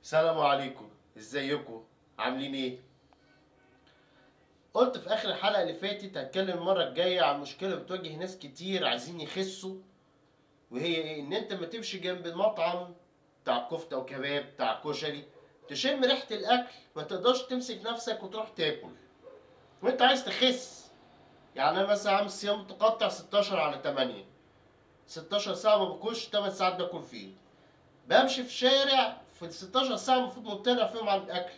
السلام عليكم، ازيكم؟ عاملين ايه؟ قلت في اخر الحلقه اللي فاتت هتكلم المره الجايه عن مشكله بتواجه ناس كتير عايزين يخسوا، وهي ايه؟ ان انت ما تمشي جنب المطعم بتاع كفته وكباب بتاع كشري تشم ريحه الاكل ما تقدرش تمسك نفسك وتروح تاكل وانت عايز تخس. يعني انا مثلا عامل صيام متقطع 16 على 8، 16 ساعه ما باكلش، 8 ساعات باكل فيه. بمشي في شارع في ال 16 ساعه المفروض ممتنع فيهم عن الاكل،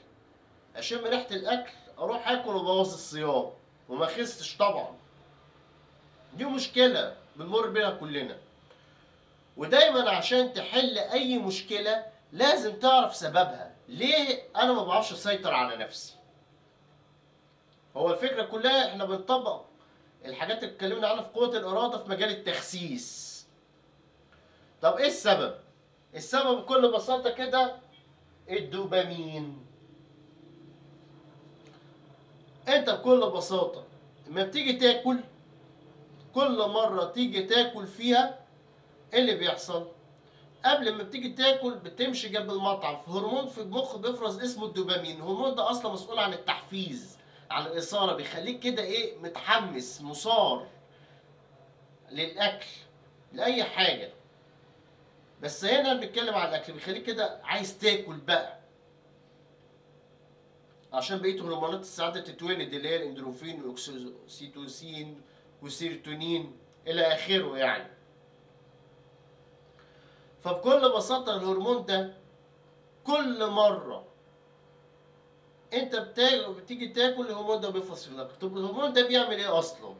اشم ريحه الاكل اروح اكل وابوظ الصيام وما خستش طبعا. دي مشكله بنمر بيها كلنا، ودايما عشان تحل اي مشكله لازم تعرف سببها. ليه انا ما بعرفش اسيطر على نفسي؟ هو الفكره كلها احنا بنطبق الحاجات اللي اتكلمنا عنها في قوه الاراده في مجال التخسيس. طب ايه السبب؟ السبب بكل بساطه كده الدوبامين. انت بكل بساطه لما بتيجي تاكل، كل مرة تيجي تاكل فيها ايه اللي بيحصل؟ قبل ما بتيجي تاكل بتمشي جنب المطعم، في هرمون في المخ بيفرز اسمه الدوبامين. الهرمون ده اصلا مسؤول عن التحفيز، عن الاثارة، بيخليك كده ايه، متحمس، مثار للاكل، لاي حاجة. بس هنا بنتكلم على الاكل، بيخليك كده عايز تاكل بقى عشان بقية هرمونات السعادة تتولد، اللي هي الاندروفين والاكسيتوسين والسيروتونين الى اخره يعني. فبكل بساطة الهرمون ده كل مرة انت بتيجي تاكل الهرمون ده بيفرز في دماغك. طب الهرمون ده بيعمل ايه اصلا؟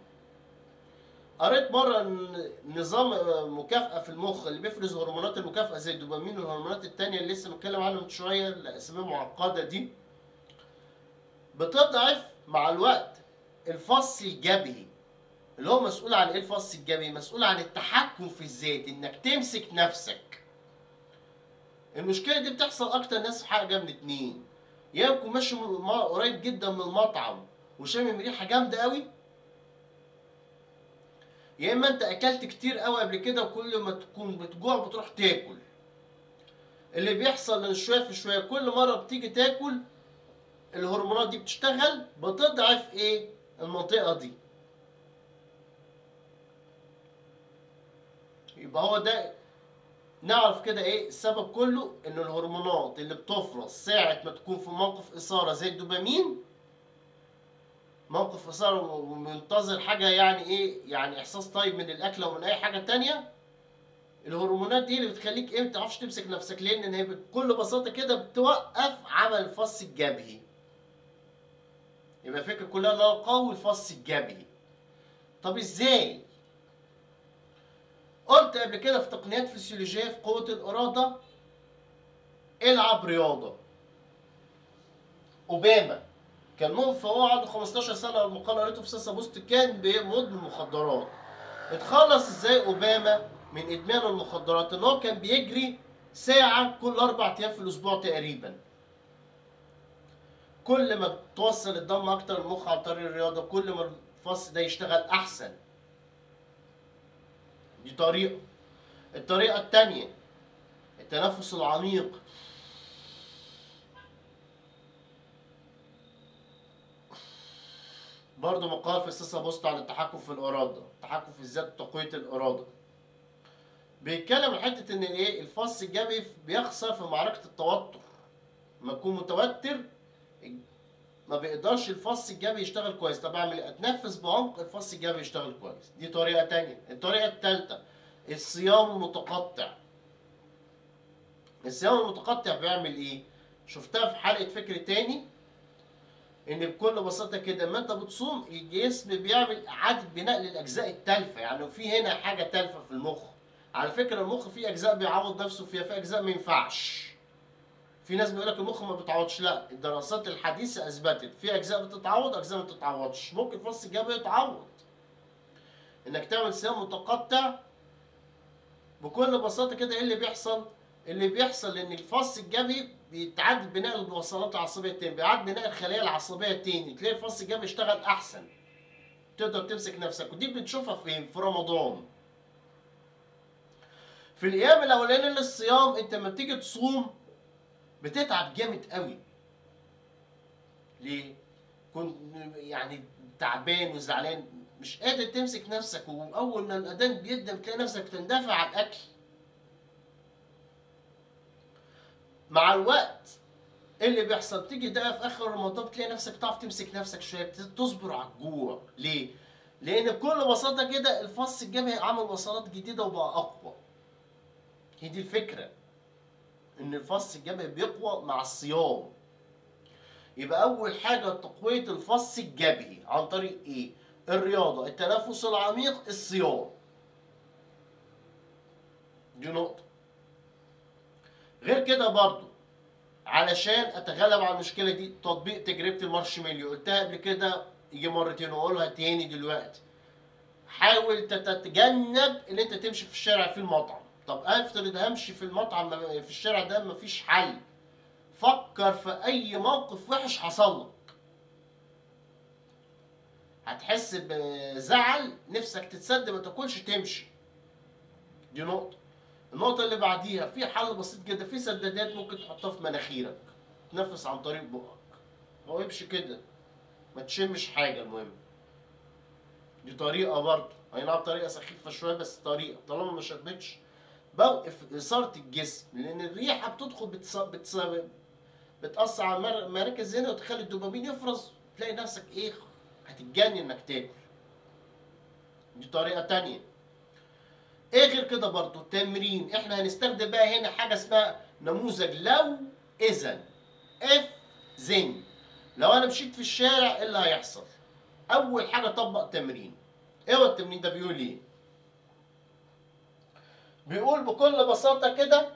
قريت مرة ان نظام مكافأة في المخ اللي بيفرز هرمونات المكافأة زي الدوبامين والهرمونات التانية اللي لسه متكلم عنها من شوية، الاسماء معقدة دي، بتضعف مع الوقت الفص الجبهي. اللي هو مسؤول عن ايه الفص الجبهي؟ مسؤول عن التحكم في الذات، انك تمسك نفسك. المشكله دي بتحصل اكتر ناس في حاجه من اتنين: يا يكون ماشي قريب جدا من المطعم وشامم ريحه جامده قوي، يا اما انت اكلت كتير قوي قبل كده وكل ما تكون بتجوع بتروح تاكل. اللي بيحصل ان شويه في شويه كل مره بتيجي تاكل الهرمونات دي بتشتغل، بتضعف ايه؟ المنطقه دي. يبقى هو ده، نعرف كده ايه السبب كله، ان الهرمونات اللي بتفرز ساعه ما تكون في موقف اثاره زي الدوبامين، موقف اثاره ومنتظر حاجه، يعني ايه، يعني احساس طيب من الاكل او من اي حاجه تانية، الهرمونات دي اللي بتخليك ايه، ما تعرفش تمسك نفسك. لان هي بكل بساطه كده بتوقف عمل الفص الجبهي. يبقى الفكره كلها لا قوي الفص الجبهي. طب ازاي؟ قلت قبل كده في تقنيات فسيولوجيه في قوه الاراده: العب رياضه. اوباما كان فهو عنده 15 سنه، المقاله قريته في ساسا بوست، كان مدمن مخدرات. اتخلص ازاي اوباما من ادمان المخدرات؟ ان هو كان بيجري ساعه كل 4 ايام في الاسبوع تقريبا. كل ما بتوصل الدم اكتر المخ عن طريق الرياضه، كل ما الفص ده يشتغل احسن. دي طريقه. الطريقه الثانيه التنفس العميق. برضه مقال في ساسا بوست عن التحكم في الاراده، التحكم في الذات وتقويه الاراده. بيتكلم عن حته ان ايه، الفص الجبهي بيخسر في معركه التوتر. لما تكون متوتر ما بيقدرش الفص الجبهي يشتغل كويس. طب اعمل ايه؟ اتنفس بعمق الفص الجبهي يشتغل كويس. دي طريقه تانية. الطريقه الثالثه الصيام المتقطع. الصيام المتقطع بيعمل ايه؟ شفتها في حلقه فكر تاني، ان بكل بساطه كده لما انت بتصوم الجسم بيعمل اعاده بناء للاجزاء التالفه. يعني في هنا حاجه تالفه في المخ. على فكره المخ فيه اجزاء بيعوض نفسه فيها، في اجزاء ما ينفعش. في ناس بيقول لك المخ ما بيتعوضش، لا، الدراسات الحديثه اثبتت في اجزاء بتتعوض، اجزاء ما بتتعوضش. ممكن فص الجبهه يتعوض. انك تعمل صيام متقطع بكل بساطه كده ايه اللي بيحصل؟ اللي بيحصل ان الفص الجبهي بيتعاد بناء الوصلات العصبيه تاني، بيعاد بناء الخلايا العصبيه تاني، تلاقي الفص الجبهي يشتغل احسن، تقدر تمسك نفسك. ودي بنشوفها فين؟ في رمضان. في الايام الاولانيه للصيام انت لما بتيجي تصوم بتتعب جامد قوي. ليه؟ كنت يعني تعبان وزعلان، مش قادر تمسك نفسك، واول ما الاذان بيقدم تلاقي نفسك تندفع على الاكل. مع الوقت ايه اللي بيحصل؟ تيجي ده في اخر رمضان تلاقي نفسك تعرف تمسك نفسك شويه، تصبر على الجوع. ليه؟ لان بكل بساطه كده الفص الجبهي عمل وصلات جديده وبقى اقوى. هي دي الفكره، ان الفص الجبهي بيقوى مع الصيام. يبقى اول حاجه تقويه الفص الجبهي عن طريق ايه؟ الرياضه، التنفس العميق، الصيام. دي نقطه. غير كده برضو علشان اتغلب على المشكله دي، تطبيق تجربه المارشميليو، قلتها قبل كده يجي مرتين واقولها تاني دلوقتي. حاول تتجنب ان انت تمشي في الشارع في المطعم. طب افترض همشي في المطعم في الشارع ده مفيش حل، فكر في اي موقف وحش حصل لك هتحس بزعل، نفسك تتسد ما تاكلش تمشي. دي نقطه. النقطه اللي بعديها في حل بسيط جدا، في سدادات ممكن تحطها في مناخيرك تنفس عن طريق بقك، هو يمشي كده ما تشمش حاجه. المهم دي طريقه برضه، اي نعم طريقه سخيفه شويه بس طريقه، طالما ما شمتش بوقف اثاره الجسم، لان الريحه بتدخل بتاثر على مراكز هنا وتخلي الدوبامين يفرز، تلاقي نفسك ايه؟ هتتجنن انك تاكل. دي طريقه تانية. ايه غير كده برضه؟ تمرين. احنا هنستخدم بقى هنا حاجه اسمها نموذج لو اذا، اف زن. لو انا مشيت في الشارع ايه اللي هيحصل؟ اول حاجه طبق تمرين. ايه هو التمرين ده؟ بيقول ايه؟ بيقول بكل بساطه كده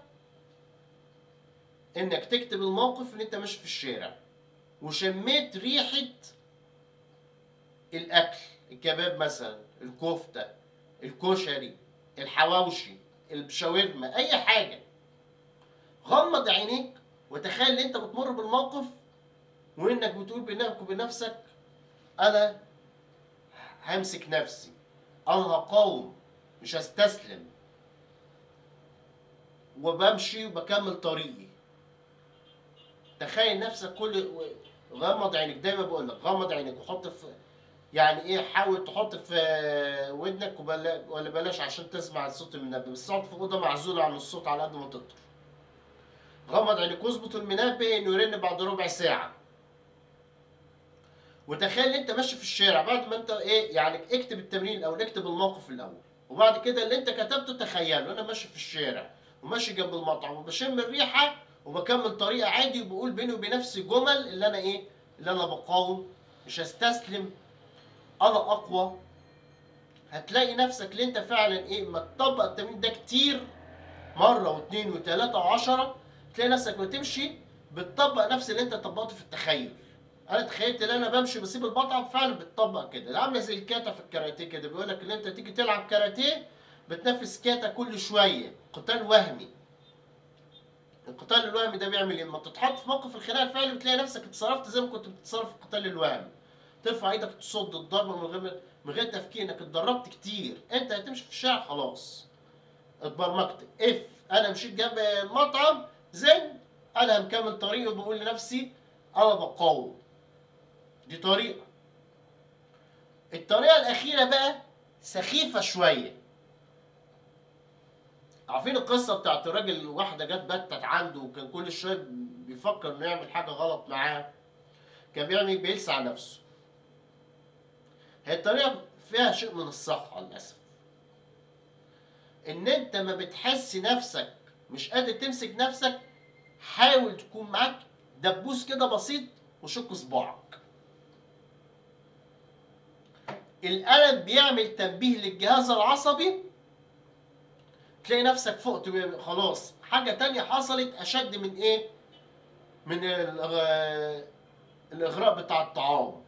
انك تكتب الموقف ان انت ماشي في الشارع وشميت ريحه الاكل، الكباب مثلا، الكفته، الكشري، الحواوشي، الشاورما، اي حاجه. غمض عينيك وتخيل ان انت بتمر بالموقف وانك بتقول بينك وبين نفسك انا همسك نفسي، انا هقاوم، مش هستسلم، وبمشي وبكمل طريقي. تخيل نفسك غمض عينك، دايما بقول لك غمض عينك وحط في يعني ايه، حاول تحط في ودنك ولا بلاش عشان تسمع الصوت المنبه، بس اقعد في اوضه معزوله عن الصوت على قد ما تقدر. غمض عينك واظبط المنبه انه يرن بعد ربع ساعه. وتخيل ان انت ماشي في الشارع بعد ما انت ايه يعني، اكتب التمرين الاول، اكتب الموقف الاول، وبعد كده اللي انت كتبته تخيله انا ماشي في الشارع وماشي جنب المطعم وبشم الريحه وبكمل طريقه عادي، وبقول بيني وبين نفسي جمل اللي انا ايه، اللي انا بقاوم، مش هستسلم، انا اقوى. هتلاقي نفسك اللي انت فعلا ايه، ما تطبق التمرين ده كتير، مره واثنين وثلاثه وعشره، تلاقي نفسك بتمشي بتطبق نفس اللي انت طبقته في التخيل. انا تخيلت ان انا بمشي بسيب المطعم، فعلا بتطبق كده. عامله زي الكاتا في الكاراتيه كده، بيقول لك ان انت تيجي تلعب كاراتيه بتنفس كاتا كل شويه، قتال وهمي. القتال الوهمي ده بيعمل ايه؟ لما تتحط في موقف الخناقه الفعلي بتلاقي نفسك اتصرفت زي ما كنت بتتصرف في القتال الوهمي، ترفع ايدك تصد الضربه من غير تفكير، انك اتدربت كتير. انت هتمشي في الشارع خلاص اتبرمجت. انا مشيت جنب المطعم زين، انا مكمل طريقي وبقول لنفسي انا بقاوم. دي طريقه. الطريقه الاخيره بقى سخيفه شويه. عارفين القصه بتاعت الراجل، واحده جت بتت عنده وكان كل شويه بيفكر انه يعمل حاجه غلط معاها، كان بيلسع نفسه. هي الطريقه فيها شيء من الصحه للاسف، ان انت ما بتحس نفسك مش قادر تمسك نفسك، حاول تكون معاك دبوس كده بسيط وشك صباعك. الألم بيعمل تنبيه للجهاز العصبي، تلاقي نفسك فقت خلاص. حاجة تانية حصلت أشد من إيه؟ من الإغراء بتاع الطعام.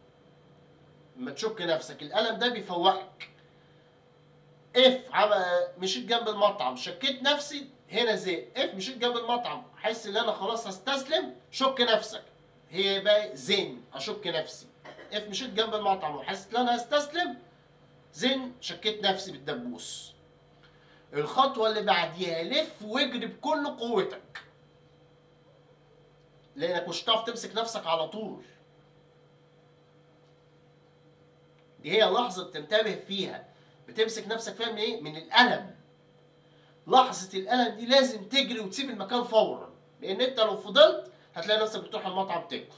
لما تشك نفسك الألم ده بيفوقك. مشيت جنب المطعم شكيت نفسي هنا، زي مشيت جنب المطعم حاسس ان انا خلاص هستسلم، شك نفسك. هي بقى زين اشك نفسي. مشيت جنب المطعم وحاسس ان انا هستسلم، زين شكيت نفسي بالدبوس. الخطوه اللي بعديها لف واجري بكل قوتك. لانك مش هتعرف تمسك نفسك على طول. دي هي لحظه تنتبه فيها، بتمسك نفسك فيها من ايه؟ من الالم. لحظه الالم دي لازم تجري وتسيب المكان فورا، لان انت لو فضلت هتلاقي نفسك بتروح المطعم تاكل.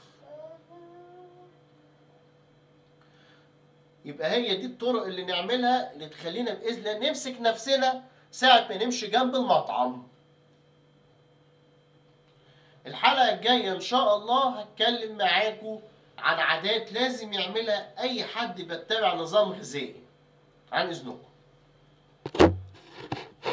يبقى هي دي الطرق اللي نعملها اللي تخلينا باذن الله نمسك نفسنا ساعه ما نمشي جنب المطعم. الحلقه الجايه ان شاء الله هتكلم معاكم عن عادات لازم يعملها اي حد بيتبع نظام غذائي. عن اذنكم.